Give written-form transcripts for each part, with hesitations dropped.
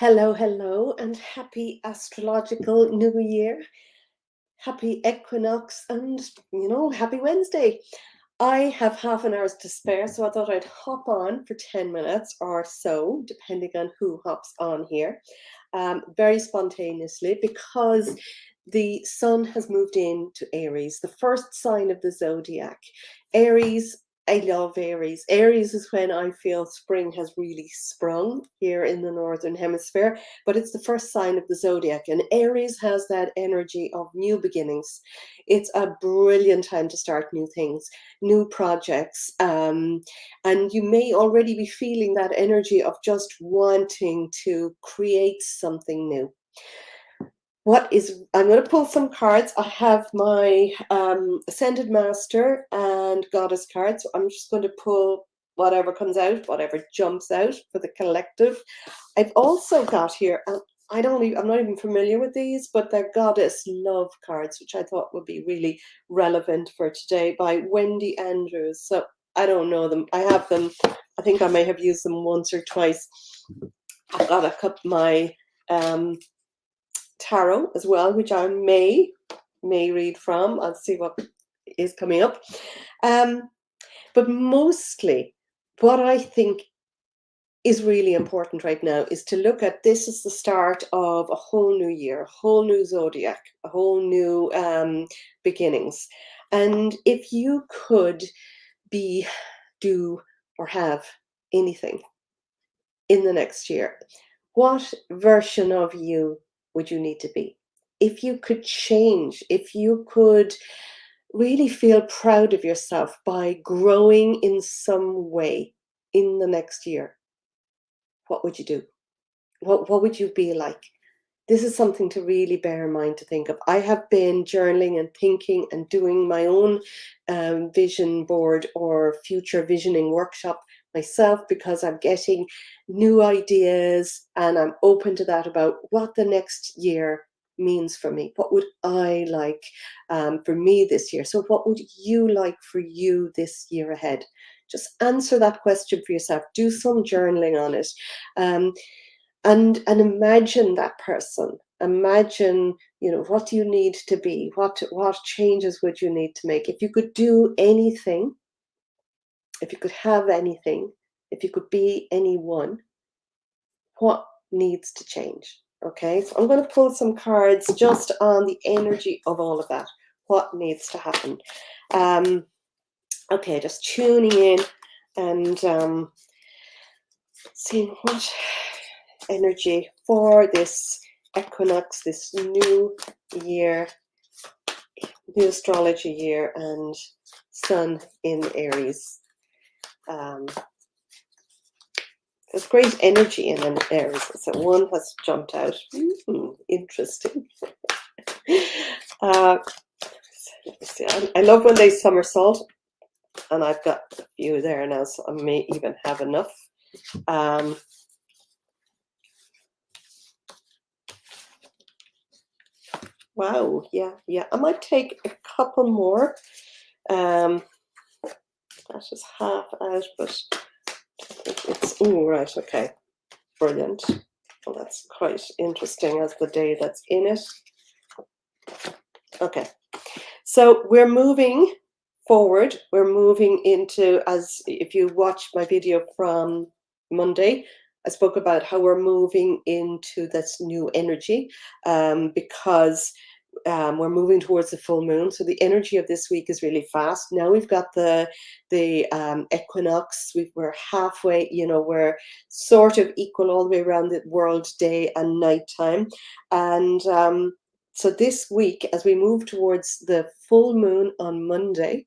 Hello, hello, and happy astrological new year. Happy equinox, and happy Wednesday. I have half an hour to spare, so I thought I'd hop on for 10 minutes or so, depending on who hops on here, very spontaneously, because the sun has moved into Aries, the first sign of the zodiac. Aries, I love Aries. Aries is when I feel spring has really sprung here in the Northern Hemisphere, but it's the first sign of the zodiac. And Aries has that energy of new beginnings. It's a brilliant time to start new things, new projects. And you may already be feeling that energy of just wanting to create something new. I'm going to pull some cards. I have my Ascended Master and Goddess cards. So I'm just going to pull whatever comes out, whatever jumps out for the collective. I've also got here, I'm not even familiar with these, but they're Goddess Love cards, which I thought would be really relevant for today, by Wendy Andrews. So I don't know them. I have them. I think I may have used them once or twice. I've got my tarot as well, which I may read from. I'll see what is coming up. But mostly what I think is really important right now is to look at this as the start of a whole new year, a whole new zodiac, a whole new beginnings. And if you could do, or have anything in the next year, what version of you would you need to be? If you could change, if you could really feel proud of yourself by growing in some way in the next year, what would you do? What would you be like? This is something to really bear in mind, to think of. I have been journaling and thinking and doing my own vision board or future visioning workshop myself, because I'm getting new ideas and I'm open to that about what the next year means for me. What would I like for me this year? So what would you like for you this year ahead? Just answer that question for yourself. Do some journaling on it. And imagine that person. Imagine, what do you need to be? What changes would you need to make? If you could do anything, if you could have anything, if you could be anyone, what needs to change? Okay, so I'm going to pull some cards just on the energy of all of that. What needs to happen? Okay, just tuning in and seeing what energy for this equinox, this new year, new astrology year, and sun in Aries. There's great energy in Aries. So one has jumped out. Interesting. Let me see. I love when they somersault, and I've got a few there now, so I may even have enough. Wow, yeah. I might take a couple more. That is half out, but it's right. Okay, brilliant. Well, that's quite interesting as the day that's in it. Okay, so we're moving forward. We're moving into, as if you watched my video from Monday, I spoke about how we're moving into this new energy because we're moving towards the full moon. So the energy of this week is really fast. Now we've got the equinox. We're halfway, we're sort of equal all the way around the world, day and nighttime. And so this week, as we move towards the full moon on Monday,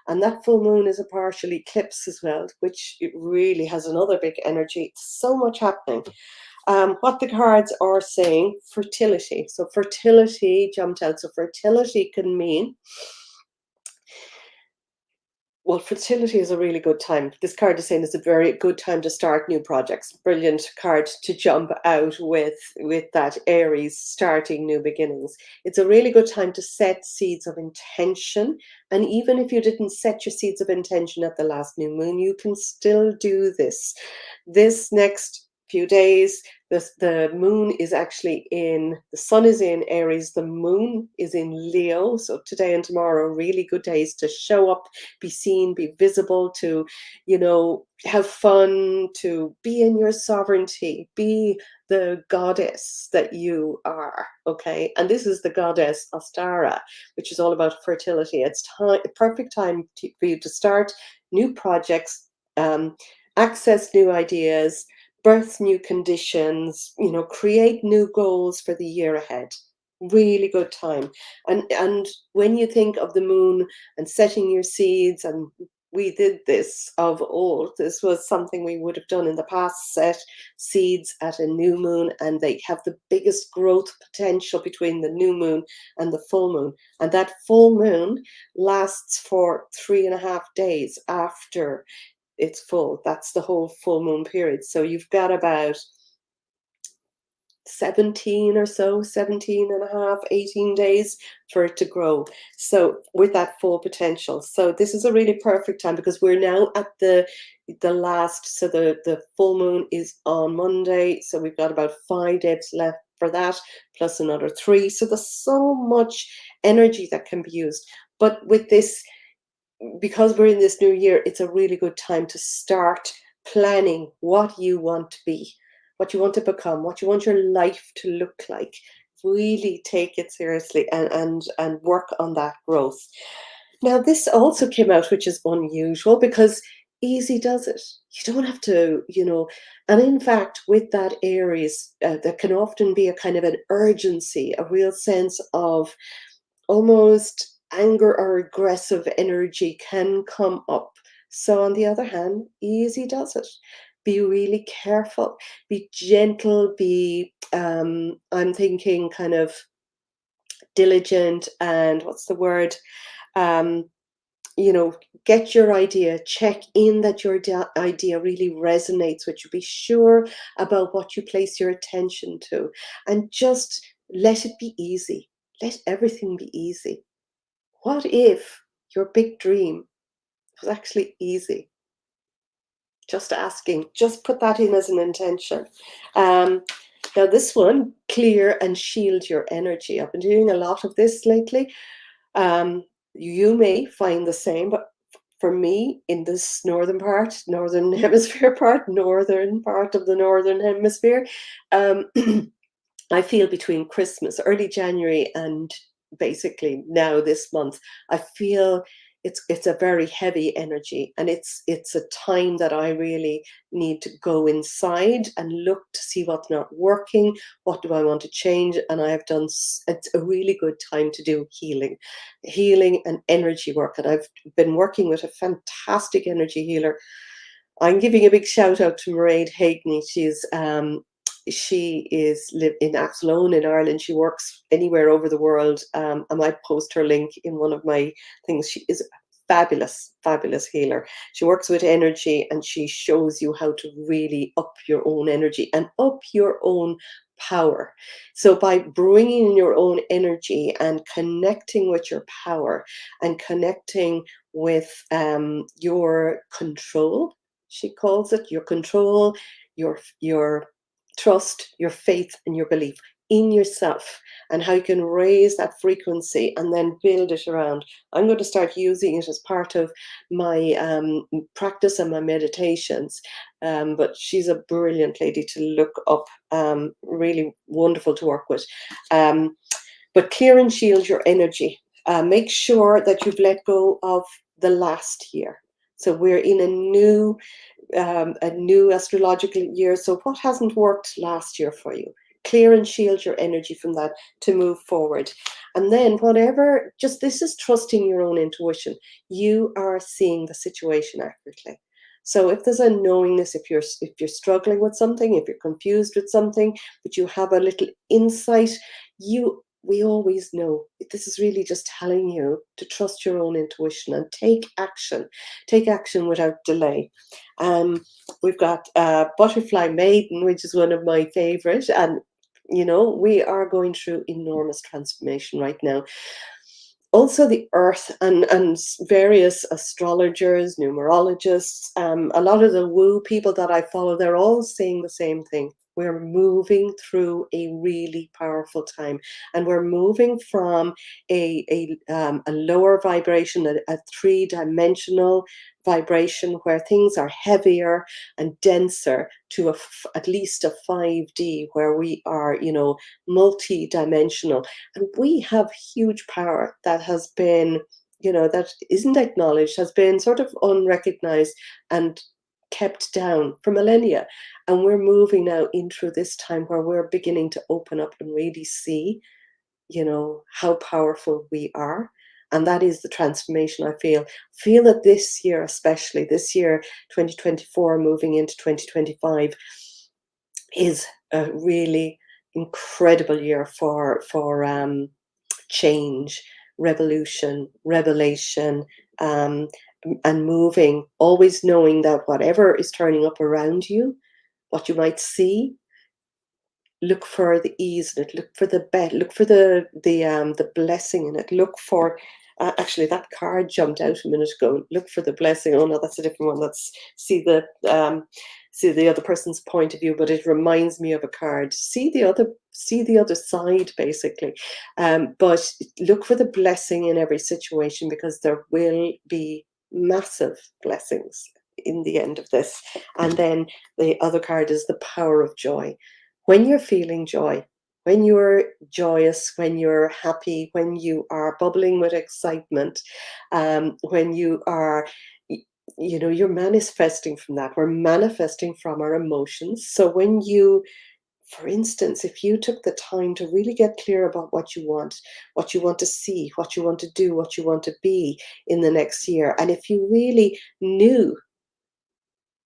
and that full moon is a partial eclipse as well, which it really has another big energy. So much happening. What the cards are saying, fertility. So fertility jumped out. So fertility can mean, well, fertility is a really good time. This card is saying it's a very good time to start new projects. Brilliant card to jump out with that Aries, starting new beginnings. It's a really good time to set seeds of intention. And even if you didn't set your seeds of intention at the last new moon, you can still do this. This next few days. The moon is actually the sun is in Aries, the moon is in Leo. So today and tomorrow are really good days to show up, be seen, be visible, to, have fun, to be in your sovereignty, be the goddess that you are. Okay. And this is the goddess Ostara, which is all about fertility. It's perfect time for you to start new projects, access new ideas, birth new conditions, create new goals for the year ahead. Really good time. And when you think of the moon and setting your seeds, and we did this of old, this was something we would have done in the past, set seeds at a new moon, and they have the biggest growth potential between the new moon and the full moon. And that full moon lasts for 3.5 days after it's full. That's the whole full moon period. So you've got about 17 or so, 17 and a half, 18 days for it to grow. So with that full potential. So this is a really perfect time, because we're now at the last, so the full moon is on Monday. So we've got about 5 days left for that, plus another 3. So there's so much energy that can be used. But with this, because we're in this new year, it's a really good time to start planning what you want to be, what you want to become, what you want your life to look like. Really take it seriously and work on that growth. Now, this also came out, which is unusual, because easy does it. You don't have to, and in fact, with that Aries, there can often be a kind of an urgency, a real sense of almost anger or aggressive energy can come up. So on the other hand, easy does it. Be really careful, be gentle, I'm thinking kind of diligent, and what's the word? Um, get your idea, check in that your idea really resonates with you. Be sure about what you place your attention to, and just let it be easy. Let everything be easy. What if your big dream was actually easy? Just asking, just put that in as an intention. Now this one, clear and shield your energy. I've been doing a lot of this lately. You may find the same, but for me, in this northern hemisphere part, northern part of the northern hemisphere, um, I feel between Christmas, early January, and basically now this month, I feel it's a very heavy energy, and it's a time that I really need to go inside and look to see what's not working, what do I want to change, and I have done. It's a really good time to do healing and energy work, and I've been working with a fantastic energy healer. I'm giving a big shout out to Mairead Hagney. She is live in Athlone in Ireland. She works anywhere over the world. I might post her link in one of my things. She is a fabulous healer. She works with energy, and she shows you how to really up your own energy and up your own power. So by bringing in your own energy and connecting with your power and connecting with your control, she calls it, your control, your trust, your faith, and your belief in yourself, and how you can raise that frequency and then build it around. I'm going to start using it as part of my practice and my meditations. But she's a brilliant lady to look up, really wonderful to work with. But clear and shield your energy. Make sure that you've let go of the last year. So we're in a new astrological year. So what hasn't worked last year for you? Clear and shield your energy from that to move forward. And then this is trusting your own intuition. You are seeing the situation accurately. So if there's a knowingness, if you're struggling with something, if you're confused with something, but you have a little insight, we always know. This is really just telling you to trust your own intuition and take action. Take action without delay. We've got Butterfly Maiden, which is one of my favorite. And, we are going through enormous transformation right now. also the earth, and various astrologers, numerologists, a lot of the woo people that I follow, they're all saying the same thing. We're moving through a really powerful time, and we're moving from a lower vibration, a three-dimensional vibration where things are heavier and denser, to at least a 5D where we are, multi-dimensional. And we have huge power that has been, that isn't acknowledged, has been sort of unrecognized and kept down for millennia. And we're moving now into this time where we're beginning to open up and really see, how powerful we are. And that is the transformation I feel that this year, especially this year, 2024, moving into 2025, is a really incredible year for change, revolution, revelation, and moving, always knowing that whatever is turning up around you, what you might see, look for the ease in it, look for the look for the blessing in it, look for actually that card jumped out a minute ago. Look for the blessing. Oh no, that's a different one. Let's see the other person's point of view, but it reminds me of a card. See the other side, basically. But look for the blessing in every situation, because there will be massive blessings in the end of this. And then the other card is the power of joy. When you're feeling joy, when you're joyous, when you're happy, when you are bubbling with excitement, when you are, you're manifesting from that. We're manifesting from our emotions. So when you, for instance, if you took the time to really get clear about what you want to see, what you want to do, what you want to be in the next year, and if you really knew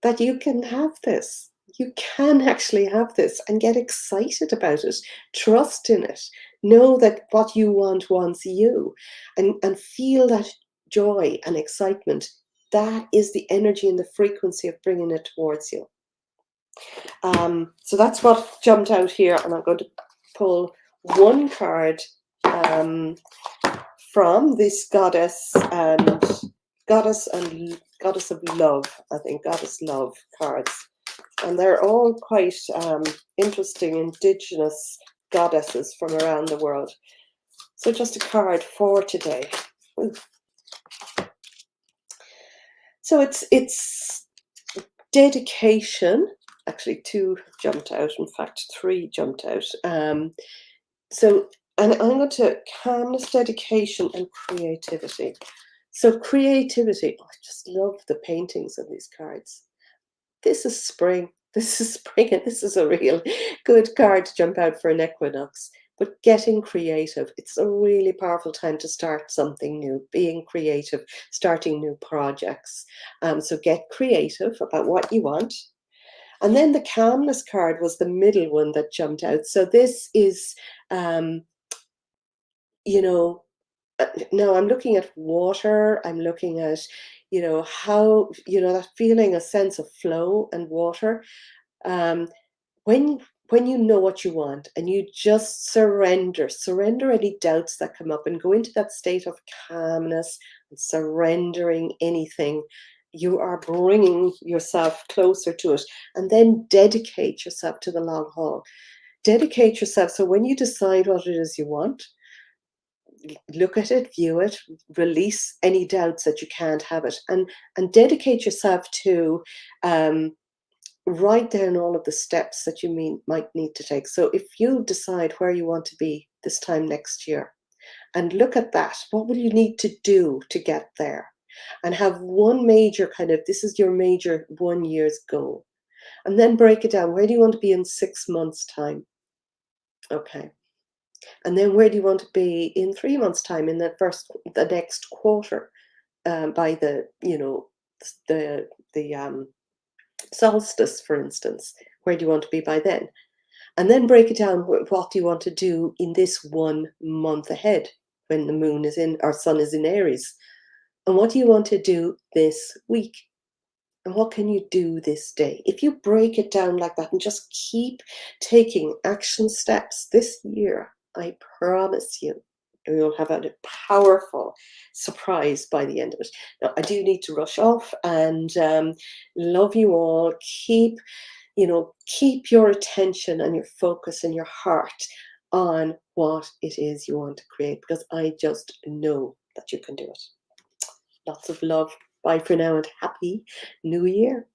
that you can have this. You can actually have this and get excited about it. Trust in it. Know that what you want wants you, and feel that joy and excitement. That is the energy and the frequency of bringing it towards you. So that's what jumped out here, and I'm going to pull one card from this goddess of love, I think, goddess love cards. And they're all quite interesting indigenous goddesses from around the world. So just a card for today. Ooh. So it's dedication. Actually, two jumped out. In fact, three jumped out. And I'm going to calmness, dedication, and creativity. So creativity. Oh, I just love the paintings of these cards. This is spring. This is spring, and this is a real good card to jump out for an equinox. But getting creative, it's a really powerful time to start something new, being creative, starting new projects. So get creative about what you want. And then the calmness card was the middle one that jumped out. So this is, now I'm looking at water. I'm looking at, how, that feeling, a sense of flow and water. Um, when you know what you want and you just surrender any doubts that come up and go into that state of calmness and surrendering anything, you are bringing yourself closer to it. And then dedicate yourself to the long haul. Dedicate yourself. So when you decide what it is you want, look at it, view it, release any doubts that you can't have it, and dedicate yourself to write down all of the steps that you might need to take. So if you decide where you want to be this time next year, and look at that, what will you need to do to get there? And have one major this is your major 1 year's goal. And then break it down. Where do you want to be in 6 months' time? Okay. And then where do you want to be in 3 months' time, in the next quarter, by the solstice, for instance? Where do you want to be by then? And then break it down. What do you want to do in this 1 month ahead, when the moon is in, or sun is in Aries? And what do you want to do this week? And what can you do this day? If you break it down like that and just keep taking action steps this year, I promise you, You'll have a powerful surprise by the end of it. Now, I do need to rush off, and love you all. Keep your attention and your focus and your heart on what it is you want to create, because I just know that you can do it. Lots of love. Bye for now, and happy new year.